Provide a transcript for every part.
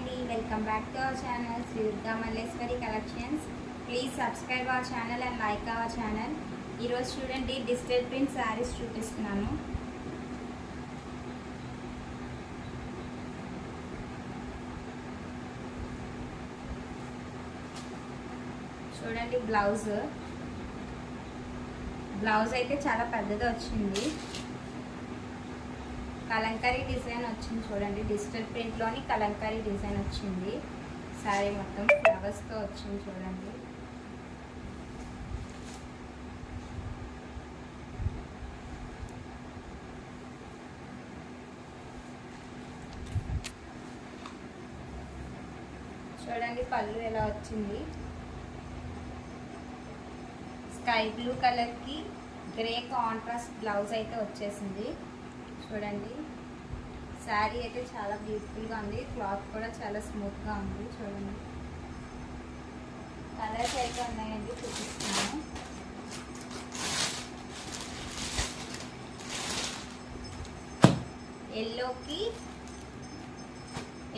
అండి, welcome back to our channel Shri Durga Malleswari collections. Please subscribe our channel and like our channel. ఈరోజు చూడండి, digital print saris చూపిస్తున్నాను. చూడండి, blouse అయితే చాలా పెద్దది వచ్చింది. కలంకారీ డిజైన్ వచ్చింది. చూడండి, డిజిటల్ ప్రింట్లోని కలంకారీ డిజైన్ వచ్చింది. శారీ మొత్తం ఫ్లవర్స్తో వచ్చింది. చూడండి, చూడండి పళ్ళు ఎలా వచ్చింది. స్కై బ్లూ కలర్కి గ్రే కాంట్రాస్ట్ బ్లౌజ్ అయితే వచ్చేసింది. చూడండి, శారీ అయితే చాలా బ్యూటిఫుల్గా ఉంది. క్లాత్ కూడా చాలా స్మూత్గా ఉంది. చూడండి, కలర్స్ అయితే ఉన్నాయండి, చూపిస్తున్నాను.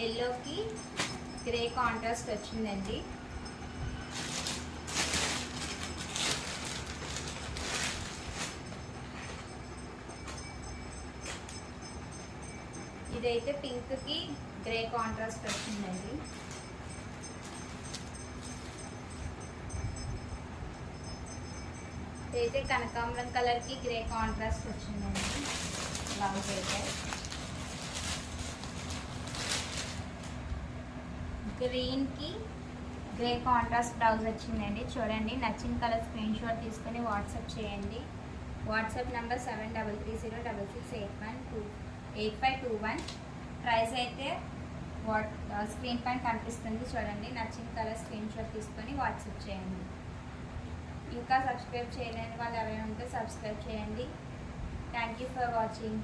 ఎల్లోకి గ్రే కాంట్రాస్ట్ వచ్చిందండి. ఇదైతే పింక్కి గ్రే కాంట్రాస్ట్ వచ్చిందండి. ఇదైతే కనకాంబరం కలర్కి గ్రే కాంట్రాస్ట్ వచ్చిందండి. బ్లౌజ్ అయితే గ్రీన్కి గ్రే కాంట్రాస్ట్ బ్లౌజ్ వచ్చిందండి. చూడండి, నచ్చిన కలర్ స్క్రీన్ షాట్ తీసుకొని వాట్సాప్ చేయండి. WhatsApp number 7330668521. ప్రైస్ అయితే స్క్రీన్ పైన కనిపిస్తుంది. చూడండి, నచ్చిన కలర్ స్క్రీన్ షాట్ తీసుకొని వాట్సాప్ చేయండి. ఇంకా సబ్స్క్రైబ్ చేయలేని వాళ్ళు ఎవరైనా ఉంటే సబ్స్క్రైబ్ చేయండి. Thank you for watching.